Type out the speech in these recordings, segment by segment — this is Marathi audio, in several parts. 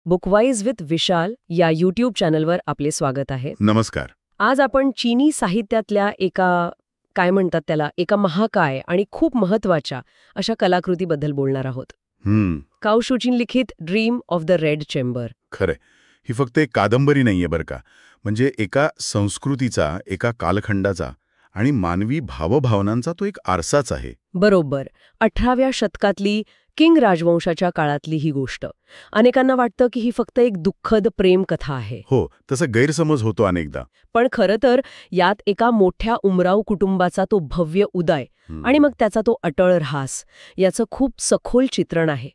बुकवाईज विथ विशाल या यूट्यूब चॅनलवर आपले स्वागत आहे. नमस्कार. आज आपण चीनी साहित्यातल्या एका महाकाय आणि खूप महत्वाच्या अशा कलाकृतीबद्दल बोलणार आहोत. काओ शूचिन लिखित dream of the red chamber. खरंय, ही फक्त एक कादंबरी नाहीये बरं का. म्हणजे एका संस्कृतीचा, एका कालखंडाचा आणि मानवी भावभावनांचा तो एक आरसाच आहे. बरोबर. 18व्या शतकातली किंग राजवंशाच्या काळातली ही गोष्ट. अनेकांना वाटतं की ही फक्त एक दुःखद प्रेम कथा आहे. हो, तसा गैरसमज होतो अनेकदा. पण खरं तर यात एका मोठ्या उमराव कुटुंबाचा तो भव्य उदय आणि मग त्याचा तो अटळ ऱ्हास याचं खूप सखोल चित्रण आहे,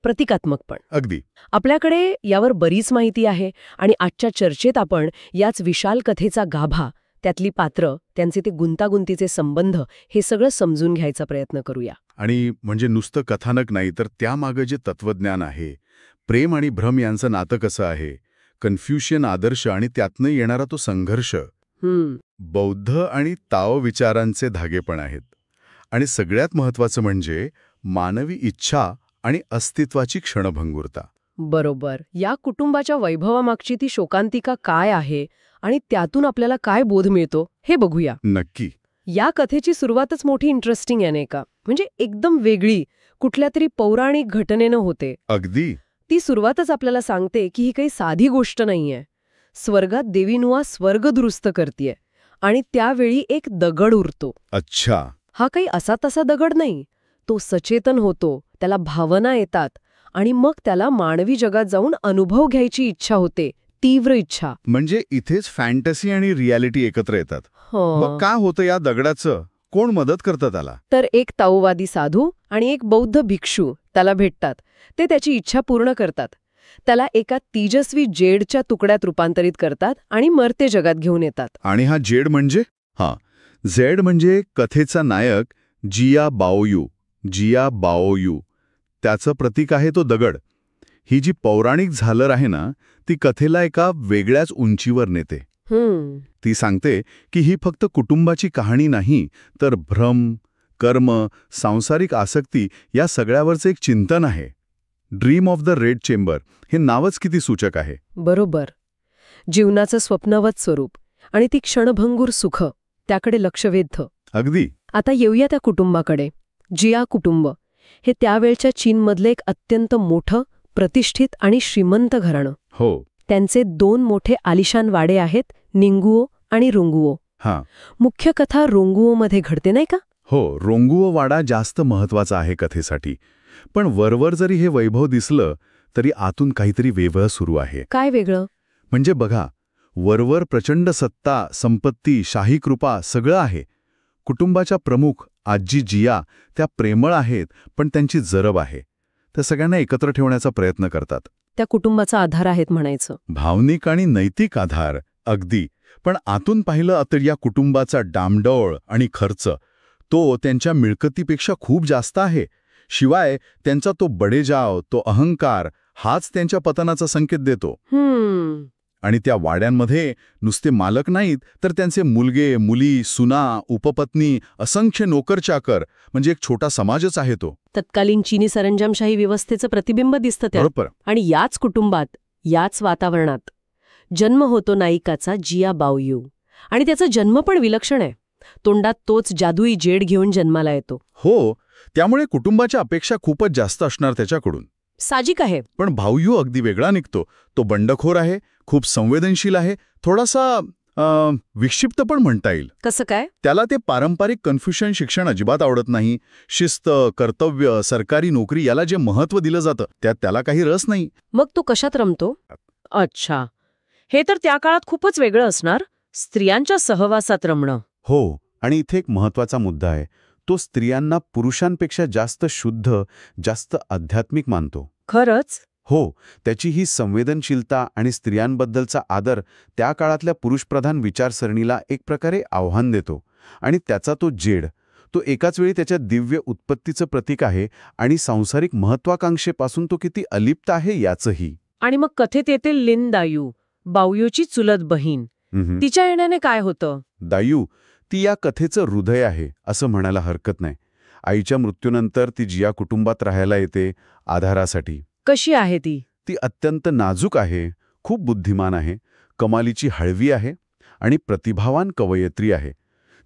प्रतिकात्मक पण. अगदी. आपल्याकडे यावर बरीच माहिती आहे आणि आजच्या चर्चेत आपण याच विशाल कथेचा गाभा, त्यातली पात्र, त्यांचे ते गुंतागुंतीचे संबंध हे सगळं समजून घ्यायचा प्रयत्न करूया. आणि म्हणजे नुसतं कथानक नाही, तर त्यामागे जे तत्वज्ञान आहे, प्रेम आणि भ्रम यांचं नातं कसं आहे, कन्फ्युशियन आदर्श आणि त्यातनं येणारा तो संघर्ष, बौद्ध आणि ताओ विचारांचे धागे पण आहेत. आणि सगळ्यात महत्वाचं म्हणजे मानवी इच्छा आणि अस्तित्वाची क्षणभंगुरता. बरोबर. या कुटुंबाच्या वैभवामागची ती शोकांतिका काय आहे आणि त्यातून आपल्याला काय बोध मिळतो हे बघूया. नक्की. या कथेची सुरुवातच मोठी इंटरेस्टिंग आहे नाही का? म्हणजे एकदम वेगळी, कुठल्या तरी पौराणिक घटनेनं होते. अगदी. ती सुरुवातच आपल्याला सांगते की ही काही साधी गोष्ट नाहीये. स्वर्गात देवीनुआ स्वर्ग दुरुस्त करतीये आणि त्यावेळी एक दगड उरतो. अच्छा. हा काही असा तसा दगड नाही. तो सचेतन होतो, त्याला भावना येतात आणि मग त्याला मानवी जगात जाऊन अनुभव घ्यायची इच्छा होते, तीव्र इच्छा. म्हणजे इथेच फॅन्टसी आणि रियालिटी एकत्र येतात. मग का होतं या दगडाचं? कोण मदत करतं त्याला? तर एक ताओवादी साधू आणि एक बौद्ध भिक्षू त्याला भेटतात. ते त्याची इच्छा पूर्ण करतात. त्याला एका तेजस्वी जेडच्या तुकड्यात रूपांतरित करतात आणि मर्त्य जगात घेऊन येतात. आणि हा जेड म्हणजे? जेड म्हणजे कथेचा नायक जिया बाओयू. जिया बाओयू त्याचं प्रतीक आहे तो दगड. ही जी पौराणिक झालर आहे ना, ती कथेला एका वेगळ्याच उंचीवर नेते. ती सांगते की ही फक्त कुटुंबाची कहाणी नाही, तर भ्रम, कर्म, सांसारिक आसक्ती या सगळ्यावरचं एक चिंतन आहे. Dream of the red chamber हे नावच किती सूचक आहे. बरोबर. जीवनाचं स्वप्नवत स्वरूप आणि ती क्षणभंगूर सुख, त्याकडे लक्ष वेधतं. अगदी. आता येऊया त्या कुटुंबाकडे. जिया कुटुंब हे त्यावेळच्या चीनमधलं एक अत्यंत मोठं, प्रतिष्ठित आणि श्रीमंत घराणं. हो. त्यांचे 2 मोठे आलिशान वाडे आहेत, निंगुओ आणि रोंगुओ. मुख्य कथा रोंगुओमध्ये घडते नाही का? हो, रोंगुओ वाडा जास्त महत्वाचा आहे कथेसाठी. पण वरवर जरी हे वैभव दिसलं तरी आतून काहीतरी वेगळं सुरू आहे. काय वेगळं? म्हणजे बघा, वरवर प्रचंड सत्ता, संपत्ती, शाही कृपा सगळं आहे. कुटुंबाच्या प्रमुख आजी जिया त्या प्रेमळ आहेत, पण त्यांची जरब आहे. त्या सगळ्यांना एकत्र ठेवण्याचा प्रयत्न करतात. त्या कुटुंबाचा आधार आहेत म्हणायचं. भावनिक आणि नैतिक आधार. अगदी. पण आतून पाहिलं तर या कुटुंबाचा डामडौळ आणि खर्च तो त्यांच्या मिळकतीपेक्षा खूप जास्त आहे. शिवाय त्यांचा तो बडेजाव, तो अहंकार हाच त्यांच्या पतनाचा संकेत देतो. आणि त्या वाड्यांमध्ये नुसते मालक नाहीत, तर त्यांचे मुलगे, मुली, सुना, उपपत्नी, असंख्य नोकर-चाकर, म्हणजे एक छोटा समाजच आहे तो. तत्कालीन चीनी सरंजामशाही व्यवस्थेचं प्रतिबिंब दिसतं त्यात. बरोबर. आणि याच कुटुंबात, याच वातावरणात जन्म होतो नायिकाचा जिया बाओयू. आणि त्याचा जन्म पण विलक्षण आहे. तोंडात तोच जादुई जेड घेऊन जन्माला येतो. हो, त्यामुळे कुटुंबाच्या अपेक्षा खूपच जास्त असणार त्याच्याकडून. साजिक आहे. पण बाओयू अगदी वेगळा निघतो. तो बंडखोर आहे, खूप संवेदनशील आहे, थोडासा विक्षिप्त पण म्हणता येईल. कसं काय? त्याला ते पारंपरिक कन्फ्युशन शिक्षण अजिबात आवडत नाही. शिस्त, कर्तव्य, सरकारी नोकरी याला जे महत्त्व दिलं जातं त्यात त्याला काही रस नाही. मग तो कशात रमतो? अच्छा, हे तर त्या काळात खूपच वेगळं असणार. स्त्रियांच्या सहवासात रमणं. हो, आणि इथे एक महत्त्वाचा मुद्दा आहे. तो स्त्रियांना पुरुषांपेक्षा जास्त शुद्ध, जास्त आध्यात्मिक मानतो. खरंच? हो, त्याची ही संवेदनशीलता आणि स्त्रियांबद्दलचा आदर त्या काळातल्या पुरुषप्रधान विचारसरणीला एक प्रकारे आव्हान देतो. आणि त्याचा तो जेड, तो एकाच वेळी त्याच्या दिव्य उत्पत्तीचं प्रतीक आहे आणि सांसारिक महत्वाकांक्षेपासून तो किती अलिप्त आहे याचंही. आणि मग कथेत येते लिन दायू, बाओयूची चुलत बहीण. तिच्या येण्याने काय होतं? दायू ती या कथेचं हृदय आहे असं म्हणायला हरकत नाही. आईच्या मृत्यूनंतर ती जिया कुटुंबात राहायला येते आधारासाठी. कशी आहे ती? ती अत्यंत नाजूक आहे, खूप बुद्धिमान आहे, कमालीची हळवी आहे आणि प्रतिभावान कवयित्री आहे.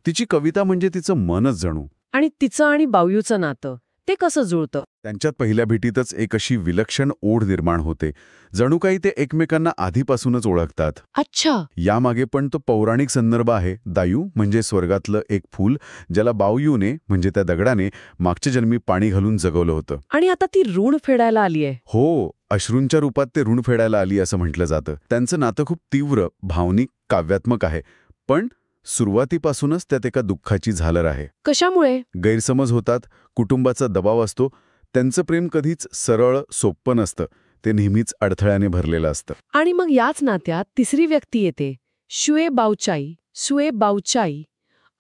तिची कविता म्हणजे तिचं मनच जणू. आणि तिचं आणि बावयूचं नातं ते कसं जुळतं? त्यांच्यात पहिल्या भेटीतच एक अशी विलक्षण ओढ निर्माण होते. जणू काही ते एकमेकांना आधीपासूनच ओळखतात. अच्छा. यामागे पण तो पौराणिक संदर्भ आहे. दायू म्हणजे स्वर्गातलं एक फूल, ज्याला बावयूने म्हणजे त्या दगडाने मागच्या जन्मी पाणी घालून जगवलं होतं. आणि आता ती ऋण फेडायला आलीये. हो, अश्रूंच्या रूपात ते ऋण फेडायला आली असं म्हटलं जातं. त्यांचं नातं खूप तीव्र, भावनिक, काव्यात्मक आहे. पण सुरुवातीपासूनच त्यात एका दुःखाची झालर आहे. कशामुळे? गैरसमज होतात, कुटुंबाचा दबाव असतो. त्यांचं प्रेम कधीच सरळ, सोप्पं नसतं. ते नेहमीच अडथळ्याने भरलेलं असतं. आणि मग याच नात्यात तिसरी व्यक्ती येते, शुए बाऊचाई,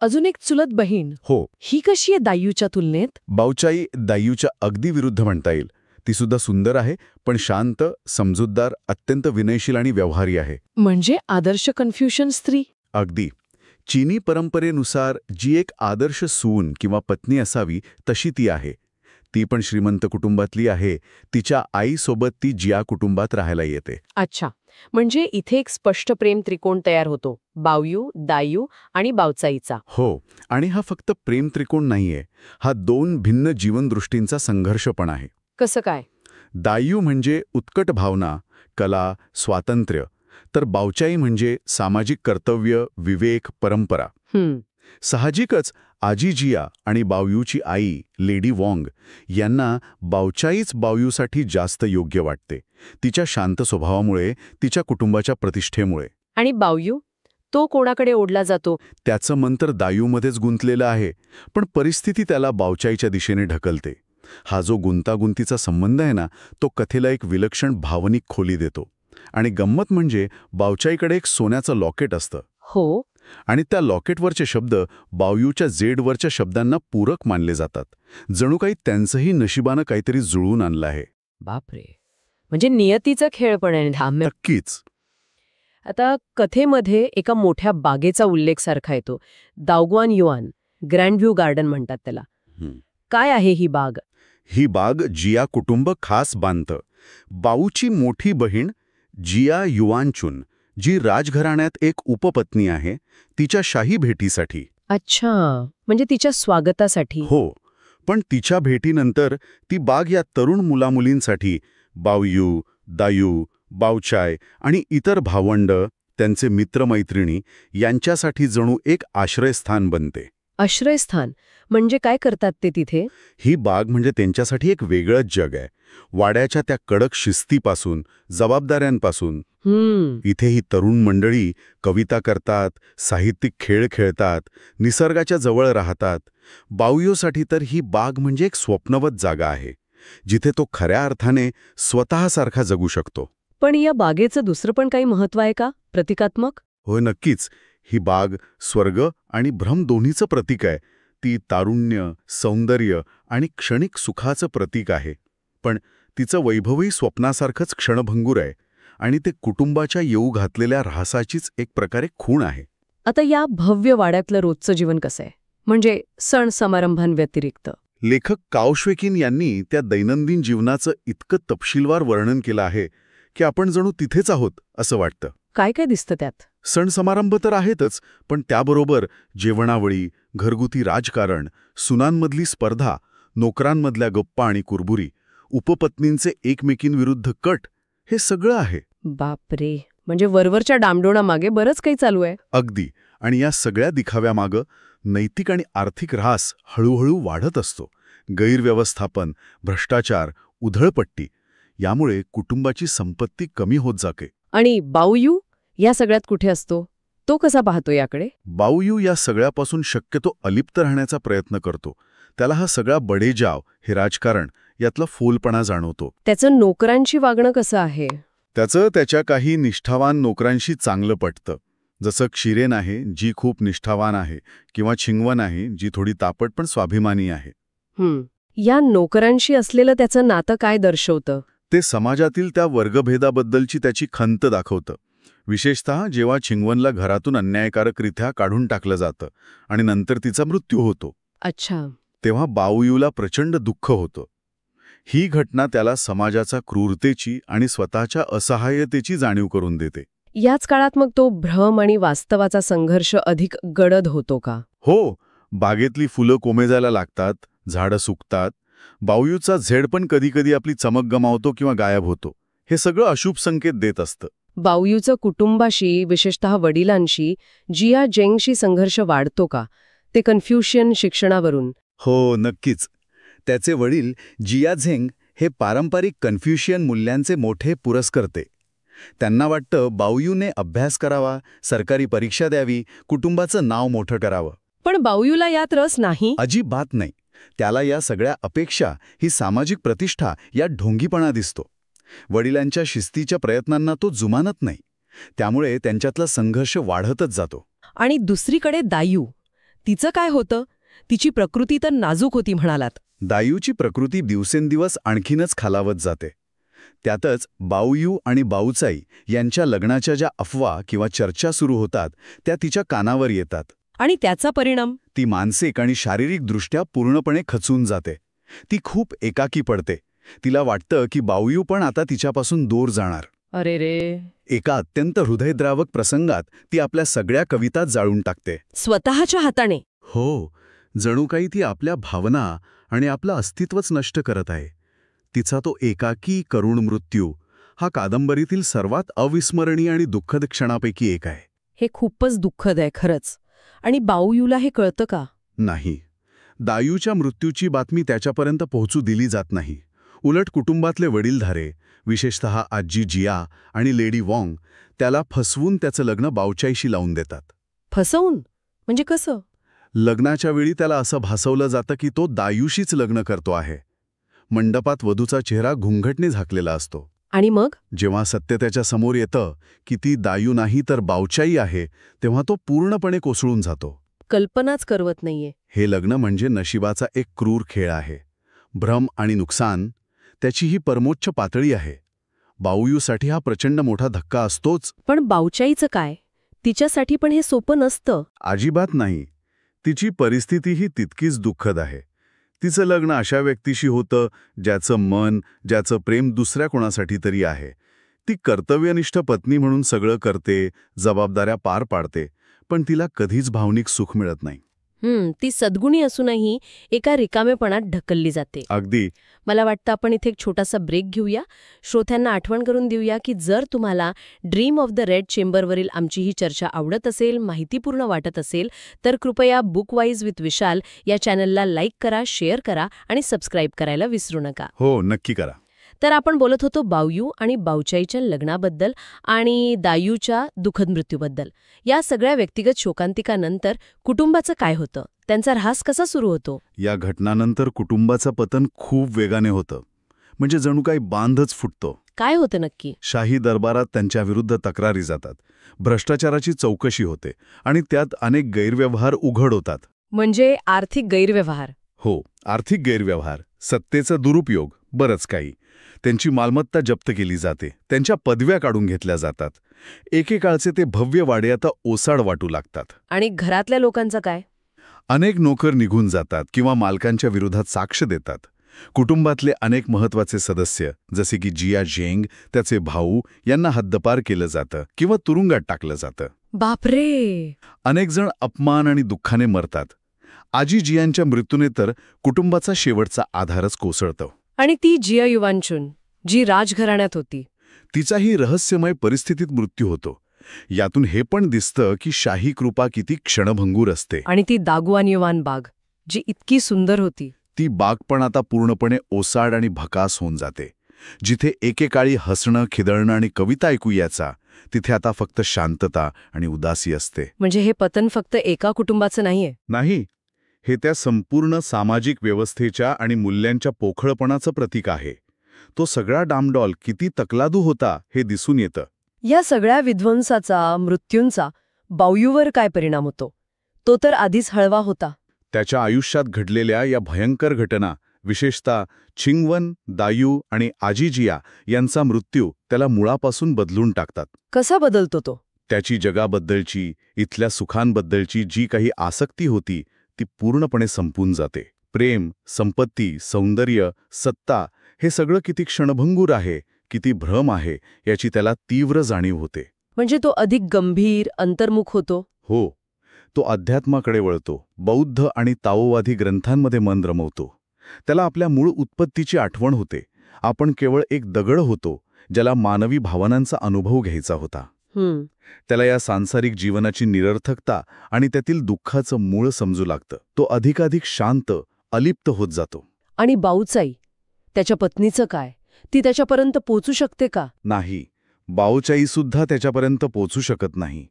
अजून एक चुलत बहीण. हो, ही कशी आहे दायूच्या तुलनेत? बाऊचाई दायूच्या अगदी विरुद्ध म्हणता येईल. ती सुद्धा सुंदर आहे, पण शांत, समजूतदार, अत्यंत विनयशील आणि व्यवहारी आहे. म्हणजे आदर्श कन्फ्युशन स्त्री. अगदी. चीनी परंपरेनुसार जी एक आदर्श सून किंवा पत्नी असावी तशी ती आहे. ती पण श्रीमंत कुटुंबातली आहे. तिच्या आईसोबत ती जिया कुटुंबात राहायला येते. अच्छा, म्हणजे इथे एक स्पष्ट प्रेम त्रिकोण तयार होतो, बावयू, दायू आणि बावचाईचा. हो, आणि हा फक्त प्रेम त्रिकोण नाहीये. हा दोन भिन्न जीवनदृष्टींचा संघर्ष पण आहे. कसं काय? दायू म्हणजे उत्कट भावना, कला, स्वातंत्र्य, तर बावचाई म्हणजे सामाजिक कर्तव्य, विवेक, परंपरा. साहजिकच आजी जिया आणि बावयूची आई लेडी वॉंग यांना बावचाईच बावयूसाठी जास्त योग्य वाटते. तिच्या शांत स्वभावामुळे, तिच्या कुटुंबाच्या प्रतिष्ठेमुळे. आणि बावयू, तो कोणाकडे ओढला जातो? त्याचं मन तर दायूमध्येच गुंतलेलं आहे, पण परिस्थिती त्याला बावचाईच्या दिशेने ढकलते. हा जो गुंतागुंतीचा संबंध आहे ना, तो कथेला एक विलक्षण भावनिक खोली देतो. आणि गंमत म्हणजे बावचाईकडे एक सोन्याचं लॉकेट असतं. हो. आणि त्या लॉकेटवरचे शब्द बावयूच्या जेडवरच्या शब्दांना पूरक मानले जातात. जणू काही त्यांचंही नशिबानं काहीतरी जुळवून आणलं आहे. बापरे, म्हणजे नियतीचा खेळ पण आहे. नक्कीच. आता कथेमध्ये एका मोठ्या बागेचा उल्लेख सारखा येतो. दाओग्वान युआन, ग्रँड व्ह्यू गार्डन म्हणतात त्याला. काय आहे ही बाग? ही बाग जिया कुटुंब खास बांधतं. बाऊची मोठी बहीण जिया युआनचुन, जी राजघराण्यात एक उपपत्नी आहे, तिच्या शाही भेटीसाठी. अच्छा, म्हणजे तिच्या स्वागतासाठी. हो, पण तिच्या भेटीनंतर ती बाग या तरुण मुलामुलींसाठी, बावयू, दायू, बावचाय आणि इतर भावंड, त्यांचे मित्रमैत्रिणी यांच्यासाठी जणू एक आश्रयस्थान बनते. आश्रयस्थान म्हणजे काय करतात ते तिथे? ही बाग म्हणजे त्यांच्यासाठी एक वेगळंच जग आहे. वाड्याच्या त्या कडक शिस्तीपासून, जबाबदाऱ्यांपासून. इथे ही तरुण मंडळी कविता करतात, साहित्यिक खेळ खेळतात, निसर्गाच्या जवळ राहतात. बावयूसाठी तर ही बाग म्हणजे एक स्वप्नवत जागा आहे, जिथे तो खऱ्या अर्थाने स्वतःसारखा जगू शकतो. पण या बागेचं दुसरं पण काही महत्त्व आहे का, प्रतिकात्मक? होय, नक्कीच. ही बाग स्वर्ग आणि भ्रम दोन्हीचं प्रतीक आहे. ती तारुण्य, सौंदर्य आणि क्षणिक सुखाचं प्रतीक आहे. पण तिचं वैभवही स्वप्नासारखंच क्षणभंगूर आहे आणि ते कुटुंबाच्या येऊ घातलेल्या ऱ्हासाचीच एक प्रकारे खूण आहे. आता या भव्य वाड्यातलं रोजचं जीवन कसं आहे, म्हणजे सण समारंभांव्यतिरिक्त? लेखक काओ श्वेकिन यांनी त्या दैनंदिन जीवनाचं इतकं तपशीलवार वर्णन केलं आहे की आपण जणू तिथेच आहोत असं वाटतं. काय काय दिसतं त्यात? सण समारंभ तर आहेतच, पण त्याबरोबर जेवणावळी, घरगुती राजकारण, सुनांमधली स्पर्धा, नोकरांमधल्या गप्पा आणि कुरबुरी, उपपत्नींचे एकमेकींविरुद्ध कट, हे सगळं आहे. बापरे, म्हणजे वरवरच्या डामडोणामागे बरंच काही चालू आहे. अगदी. आणि या सगळ्या दिखाव्यामागं नैतिक आणि आर्थिक ऱ्हास हळूहळू वाढत असतो. गैरव्यवस्थापन, भ्रष्टाचार, उधळपट्टी यामुळे कुटुंबाची संपत्ती कमी होत जाते. आणि बावयू या सगळ्यात कुठे असतो? तो कसा पाहतो याकडे? बावयू या सगळ्यापासून शक्यतो अलिप्त राहण्याचा प्रयत्न करतो. त्याला हा सगळा बडेजाव, हे राजकारण, यातला फोलपणा जाणवतो. त्याचं नोकरांशी वागणं कसं आहे? त्याचं त्याच्या काही निष्ठावान नोकरांशी चांगलं पटतं. जसं क्षिरेन आहे, जी खूप निष्ठावान आहे, किंवा छिंगवन आहे, जी थोडी तापट पण स्वाभिमानी आहे. या नोकरांशी असलेलं त्याचं नातं काय दर्शवतं? ते समाजातील त्या वर्गभेदाबद्दलची त्याची खंत दाखवतं. विशेषतः जेव्हा छिंगवनला घरातून अन्यायकारकरित्या काढून टाकलं जातं आणि नंतर तिचा मृत्यू होतो. अच्छा. तेव्हा बावयूला प्रचंड दुःख होतं. ही घटना त्याला समाजाच्या क्रूरतेची आणि स्वतःच्या असहाय्यतेची जाणीव करून देते. याच काळात मग तो भ्रम आणि वास्तवाचा संघर्ष अधिक गडद होतो का? हो, बागेतली फुलं कोमेजायला लागतात, झाडं सुकतात. बावयूचा झेड पण कधीकधी आपली चमक गमावतो किंवा गायब होतो. हे सगळं अशुभ संकेत देत असतं. बावयूचं कुटुंबाशी, विशेषतः वडिलांशी, जिया जेंगशी संघर्ष वाढतो का? ते कन्फ्युशियन शिक्षणावरून. हो, नक्कीच. त्याचे वडील जिया झेंग हे पारंपरिक कन्फ्युशियन मूल्यांचे मोठे पुरस्कर्ते. त्यांना वाटतं बावयूने अभ्यास करावा, सरकारी परीक्षा द्यावी, कुटुंबाचं नाव मोठं करावं. पण बावयूला यात रस नाही. अजिबात नाही. त्याला या सगळ्या अपेक्षा, ही सामाजिक प्रतिष्ठा यात ढोंगीपणा दिसतो. वडिलांच्या शिस्तीच्या प्रयत्नांना तो जुमानत नाही. त्यामुळे त्यांच्यातला संघर्ष वाढतच जातो. आणि दुसरीकडे दायू, तिचं काय होतं? तिची प्रकृती तर नाजूक होती म्हणालात. दायूची प्रकृती दिवसेंदिवस आणखीनच खालावत जाते. त्यातच बावयू आणि बाऊचाई यांच्या लग्नाच्या ज्या अफवा किंवा चर्चा सुरू होतात त्या तिच्या कानावर येतात. आणि त्याचा परिणाम? ती मानसिक आणि शारीरिकदृष्ट्या पूर्णपणे खचून जाते. ती खूप एकाकी पडते. तिला वाटतं की बावयू पण आता तिच्यापासून दूर जाणार. अरे रे. एका अत्यंत हृदयद्रावक प्रसंगात ती आपल्या सगळ्या कविता जाळून टाकते. स्वतःच्या हाताने? हो, जणू काही ती आपल्या भावना आणि आपलं अस्तित्वच नष्ट करत आहे. तिचा तो एकाकी करुण मृत्यू हा कादंबरीतील सर्वात अविस्मरणीय आणि दुःखद क्षणापैकी एक आहे. हे खूपच दुःखद आहे खरंच. आणि बावयूला हे कळतं का? नाही. दायूच्या मृत्यूची बातमी त्याच्यापर्यंत पोहोचू दिली जात नाही. उलट कुटुंबातले वडीलधारे, विशेषतः आजी जिया आणि लेडी वॉंग, त्याला फसवून त्याचं लग्न बावचाईशी लावून देतात. फसवून? म्हणजे कसं? लग्नाच्या वेळी त्याला असं भासवलं जातं की तो दायूशीच लग्न करतो आहे. मंडपात वधूचा चेहरा घुंघटने झाकलेला असतो. आणि मग जेव्हा सत्य त्याच्या समोर येतं की ती दायू नाही तर बावचाई आहे, तेव्हा तो पूर्णपणे कोसळून जातो. कल्पनाच करवत नाहीये. हे लग्न म्हणजे नशिबाचा एक क्रूर खेळ आहे. भ्रम आणि नुकसान त्याची ही परमोच्च पातळी आहे. बावयूसाठी हा प्रचंड मोठा धक्का असतोच. पण बावचाईचं काय? तिच्यासाठी पण हे सोपं नसतं. अजिबात नाही. तिची परिस्थितीही तितकीच दुःखद आहे. तिचं लग्न अशा व्यक्तीशी होतं ज्याचं मन, ज्याचं प्रेम दुसऱ्या कोणासाठी तरी आहे. ती कर्तव्यनिष्ठ पत्नी म्हणून सगळं करते, जबाबदाऱ्या पार पाडते, पण तिला कधीच भावनिक सुख मिळत नाही. ती सद्गुणी असूनही एका रिकामेपणात ढकलली जाते. अगदी. मला वाटतं आपण इथे एक छोटासा ब्रेक घेऊया. श्रोत्यांना आठवण करून देऊया की जर तुम्हाला ड्रीम ऑफ द रेड चेंबरवरील आमची ही चर्चा आवडत असेल, माहितीपूर्ण वाटत असेल, तर कृपया बुकवाईज विथ विशाल या चॅनलला लाईक करा, शेअर करा आणि सबस्क्राईब करायला विसरू नका. हो, नक्की करा. तर आपण बोलत होतो बावयू आणि बावचाईच्या लग्नाबद्दल आणि दायूच्या दुःखद मृत्यूबद्दल. या सगळ्या व्यक्तिगत शोकांतिकानंतर कुटुंबाचं काय होतं? त्यांचा ऱ्हास कसा सुरू होतो? या घटनानंतर कुटुंबाचं पतन खूप वेगाने होतं. म्हणजे जणू काही बांधच फुटतो. काय होतं नक्की? शाही दरबारात त्यांच्याविरुद्ध तक्रारी जातात. भ्रष्टाचाराची चौकशी होते आणि त्यात अनेक गैरव्यवहार उघड होतात. म्हणजे आर्थिक गैरव्यवहार? हो, आर्थिक गैरव्यवहार, सत्तेचा दुरुपयोग, बरंच काही. त्यांची मालमत्ता जप्त केली जाते, त्यांच्या पदव्या काढून घेतल्या जातात. एकेकाळचे ते भव्य वाडे आता ओसाड वाटू लागतात. आणि घरातल्या लोकांचं काय? अनेक नोकर निघून जातात किंवा मालकांच्या विरोधात साक्ष देतात. कुटुंबातले अनेक महत्त्वाचे सदस्य, जसे की जिया जेंग, त्याचे भाऊ, यांना हद्दपार केलं जातं किंवा तुरुंगात टाकलं जातं. बापरे. अनेक जण अपमान आणि दुःखाने मरतात. आजी जियांच्या मृत्यूने तर कुटुंबाचा शेवटचा आधारच कोसळतो. आणि ती जिया युवांचून, जी राजघराण्यात होती, तिचाही रहस्यमय परिस्थितीत मृत्यू होतो. यातून हे पण दिसतं की शाही कृपा किती क्षणभंगूर असते. आणि ती दागुआन युवान बाग, जी इतकी सुंदर होती, ती बाग पण आता पूर्णपणे ओसाड आणि भकास होऊन जाते. जिथे एकेकाळी हसणं, खिदळणं आणि कविता ऐकू यायचा, तिथे आता फक्त शांतता आणि उदासी असते. म्हणजे हे पतन फक्त एका कुटुंबाचं नाहीये. नाही, हे त्या संपूर्ण सामाजिक व्यवस्थेच्या आणि मूल्यांच्या पोखळपणाचं प्रतीक आहे. तो सगळा डामडॉल किती तकलादू होता हे दिसून येतं. या सगळ्या विध्वंसाचा, मृत्यूंचा बावयूवर काय परिणाम होतो? तो तर आधीच हळवा होता. त्याच्या आयुष्यात घडलेल्या या भयंकर घटना, विशेषतः छिंगवन, दायू आणि आजी जिया यांचा मृत्यू त्याला मुळापासून बदलून टाकतात. कसा बदलतो तो? त्याची जगाबद्दलची, इथल्या सुखांबद्दलची जी काही आसक्ती होती ती पूर्णपणे संपून जाते. प्रेम, संपत्ती, सौंदर्य, सत्ता हे सगळं किती क्षणभंगूर आहे, किती भ्रम आहे, याची त्याला तीव्र जाणीव होते. म्हणजे तो अधिक गंभीर, अंतर्मुख होतो. हो, तो अध्यात्माकडे वळतो, बौद्ध आणि ताओवादी ग्रंथांमध्ये मन रमवतो. त्याला आपल्या मूळ उत्पत्तीची आठवण होते. आपण केवळ एक दगड होतो, ज्याला मानवी भावनांचा अनुभव घ्यायचा होता. त्याला या सांसारिक जीवनाची निरर्थकता आणि त्यातील दुःखाचं मूळ समजू लागतं. तो अधिकाधिक शांत, अलिप्त होत जातो. आणि बाऊचाई, त्याच्या पत्नीचं काय? ती त्याच्यापर्यंत पोचू शकते का? नाही, बाओचाईसुद्धा त्याच्यापर्यंत पोचू शकत नाही.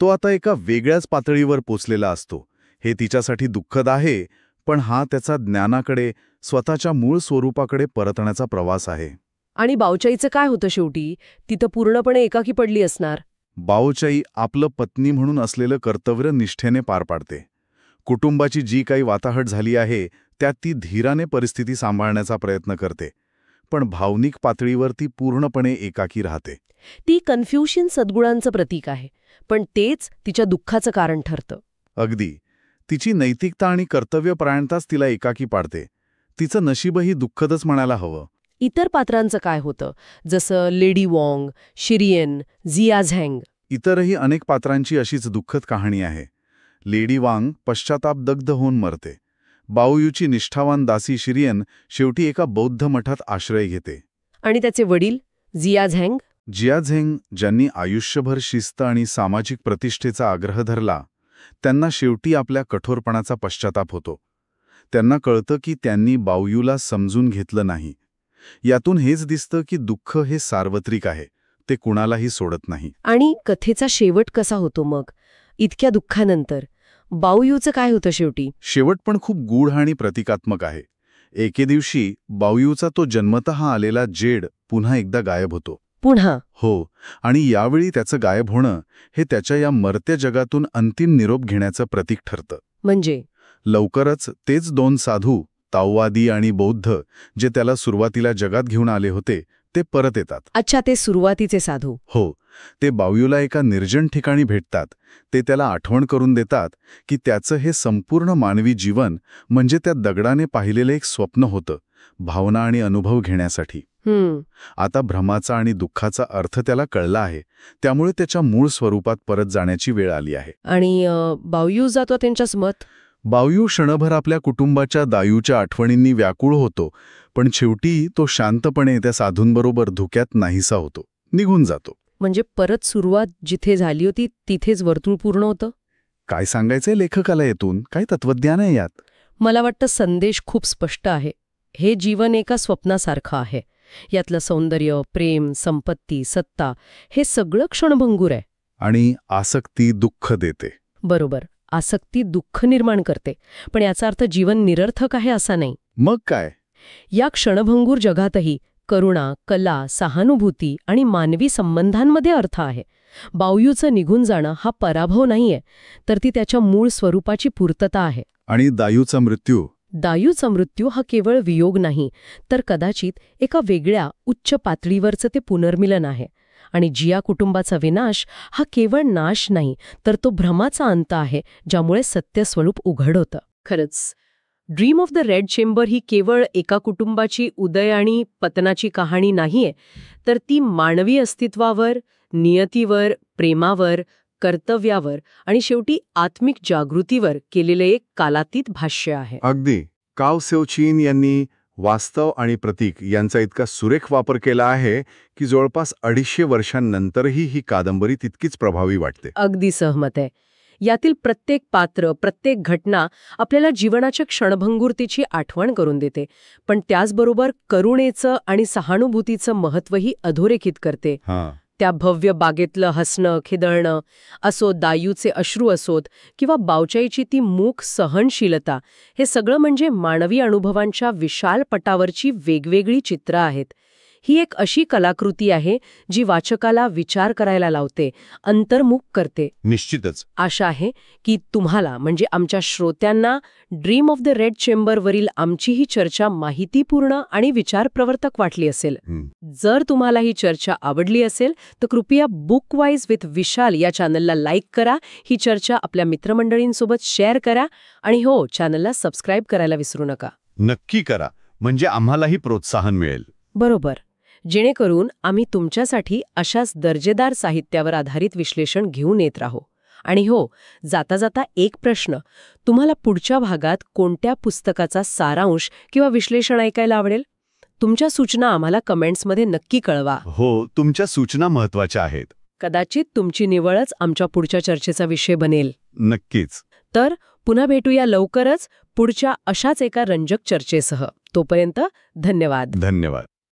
तो आता एका वेगळ्याच पातळीवर पोचलेला असतो. हे तिच्यासाठी दुःखद आहे, पण हा त्याचा ज्ञानाकडे, स्वतःच्या मूळ स्वरूपाकडे परतण्याचा प्रवास आहे. आणि बाऊचाईचं काय होतं शेवटी? ती तर पूर्णपणे एकाकी पडली असणार. बाओचाई आपलं पत्नी म्हणून असलेलं कर्तव्य निष्ठेने पार पाडते. कुटुंबाची जी काही वाताहत झाली आहे, त्यात ती धीराने परिस्थिती सांभाळण्याचा प्रयत्न करते. पण भावनिक पातळीवर ती पूर्णपणे एकाकी राहते. ती कन्फ्युशन सद्गुणांचं प्रतीक आहे, पण तेच तिच्या दुःखाचं कारण ठरतं. अगदी. तिची नैतिकता आणि कर्तव्यपरायणताच तिला एकाकी पाडते. तिचं नशीबही दुःखदच म्हणायला हवं. इतर पात्रांचं काय होतं? जसं लेडी वॉंग, शिरियन, झिया झँग. इतरही अनेक पात्रांची अशीच दुःखद कहाणी आहे. लेडी वांग पश्चातापदग्ध होऊन मरते. बाओयूची निष्ठावान दासी शिरियन शेवटी एका बौद्ध मठात आश्रय घेते. आणि त्याचे वडील झिया झँग? जिया झेंग, ज्यांनी आयुष्यभर शिस्त आणि सामाजिक प्रतिष्ठेचा आग्रह धरला, त्यांना शेवटी आपल्या कठोरपणाचा पश्चाताप होतो. त्यांना कळतं की त्यांनी बाओयूला समजून घेतलं नाही. यातून हेच दिसतं की दुःख हे सार्वत्रिक आहे, ते कुणालाही सोडत नाही. आणि कथेचा शेवट कसा होतो मग? इतक्या दुःखानंतर बाओयूचं काय होतं शेवटी? शेवट पण खूप गूढ आणि प्रतिकात्मक आहे. एके दिवशी बाओयूचा तो जन्मतः आलेला जेड पुन्हा एकदा गायब होतो. पुन्हा? हो, आणि यावेळी त्याचं गायब होणं हे त्याच्या या मर्त्य जगातून अंतिम निरोप घेण्याचं प्रतीक ठरतं. म्हणजे? लवकरच तेच दोन साधू, ताओवादी आणि बौद्ध, जे त्याला सुरुवातीला जगात घेऊन आले होते, ते परत येतात. अच्छा, ते सुरुवातीचे साधू. हो, ते बाओयूला एका निर्जन ठिकाणी भेटतात. ते त्याला आठवण करून देतात की त्याचं हे संपूर्ण मानवी जीवन म्हणजे त्या दगडाने पाहिलेलं एक स्वप्न होतं, भावना आणि अनुभव घेण्यासाठी. आता भ्रमाचा आणि दुःखाचा अर्थ त्याला कळला आहे, त्यामुळे त्याच्या मूळ स्वरूपात परत जाण्याची वेळ आली आहे. आणि बाओयू जातो त्यांच्याच मत. बाओयू क्षणभर आपल्या कुटुंबाच्या दायूच्या आठवणींनी व्याकुळ होतो, पण शेवटी तो शांतपणे त्या साधूंबरोबर धुक्यात नाहीसा होतो, निघून जातो. म्हणजे परत सुरुवात जिथे झाली होती तिथेच वर्तुळ पूर्ण होतं. काय सांगायचंय लेखकाला येतून? काय तत्वज्ञान आहे यात? मला वाटतं संदेश खूप स्पष्ट आहे. हे जीवन एका स्वप्नासारखं आहे. यातलं सौंदर्य, प्रेम, संपत्ती, सत्ता हे सगळं क्षणभंगूर आहे. आणि आसक्ती दुःख देते. बरोबर, आसक्ती दुःख निर्माण करते. पण याचा अर्थ जीवन निरर्थक आहे असा नाही. मग काय? या क्षणभंगूर जगातही करुणा, कला, सहानुभूती आणि मानवी संबंधांमध्ये अर्थ आहे. बाओयूचं निघून जाणं हा पराभव नाहीये, तर ती त्याच्या मूळ स्वरूपाची पूर्तता आहे. आणि दायूचा मृत्यू? दायूचा मृत्यू हा केवळ वियोग नाही, तर कदाचित एका वेगळ्या, उच्च पातळीवरचं ते पुनर्मिलन आहे. आणि जिया कुटुंबाचा विनाश हा केवळ नाश नाही, तर तो भ्रमाचा अंत आहे, ज्यामुळे सत्य स्वरूप उघड होतं. खरंच, dream of the red chamber ही केवळ एका कुटुंबाची उदय आणि पतनाची कहाणी नाहीये, तर ती मानवी अस्तित्वावर, नियतीवर, प्रेमावर, कर्तव्यावर आणि शेवटी आत्मिक जागृतीवर केलेले एक कालातीत भाष्य आहे. अगदी. काव सेओचीन यांनी वास्तव आणि प्रतीक यांचा इतका सुरेख वापर केला आहे की जवळपास 250 वर्षांनंतरही ही कादंबरी तितकीच प्रभावी वाटते. अगदी सहमत आहे. यातील प्रत्येक पात्र, प्रत्येक घटना आपल्याला जीवनाच्या क्षणभंगुरतेची आठवण करून देते, पण त्याचबरोबर करुणेचं आणि सहानुभूतीचं महत्त्वही अधोरेखित करते. त्या भव्य बागेतलं हसणं, खिदळणं असोत, दायूचे अश्रू असोत किंवा बाओचाईची ती मूक सहनशीलता, हे सगळं म्हणजे मानवी अनुभवांच्या विशाल पटावरची वेगवेगळी चित्रं आहेत. ही एक अशी कलाकृती आहे जी वाचकाला विचार करायला लावते, अंतर्मुख करते. निश्चितच. आशा आहे की तुम्हाला म्हणजे आमच्या श्रोत्यांना ड्रीम ऑफ द रेड चेंबरवरील आमची ही चर्चा माहितीपूर्ण आणि विचारप्रवर्तक वाटली असेल. जर तुम्हाला ही चर्चा आवडली असेल तर कृपया बुकवाईज विथ विशाल या चॅनलला लाईक करा, ही चर्चा आपल्या मित्रमंडळींसोबत शेअर करा आणि हो, चॅनलला सबस्क्राईब करायला विसरू नका. नक्की करा, म्हणजे आम्हालाही प्रोत्साहन मिळेल. बरोबर. जेणेकरून आम्ही तुमच्यासाठी अशाच दर्जेदार साहित्यावर आधारित विश्लेषण घेऊन येत राहू. आणि हो, जाता जाता एक प्रश्न, तुम्हाला पुढच्या भागात कोणत्या पुस्तकाचा सारांश किंवा विश्लेषण ऐकायला आवडेल? तुमच्या सूचना आम्हाला कमेंट्समध्ये नक्की कळवा. हो, तुमच्या सूचना महत्वाच्या आहेत. कदाचित तुमची निवडच आमच्या पुढच्या चर्चेचा विषय बनेल. नक्कीच. तर पुन्हा भेटूया लवकरच पुढच्या अशाच एका रंजक चर्चेसह. तोपर्यंत धन्यवाद. धन्यवाद.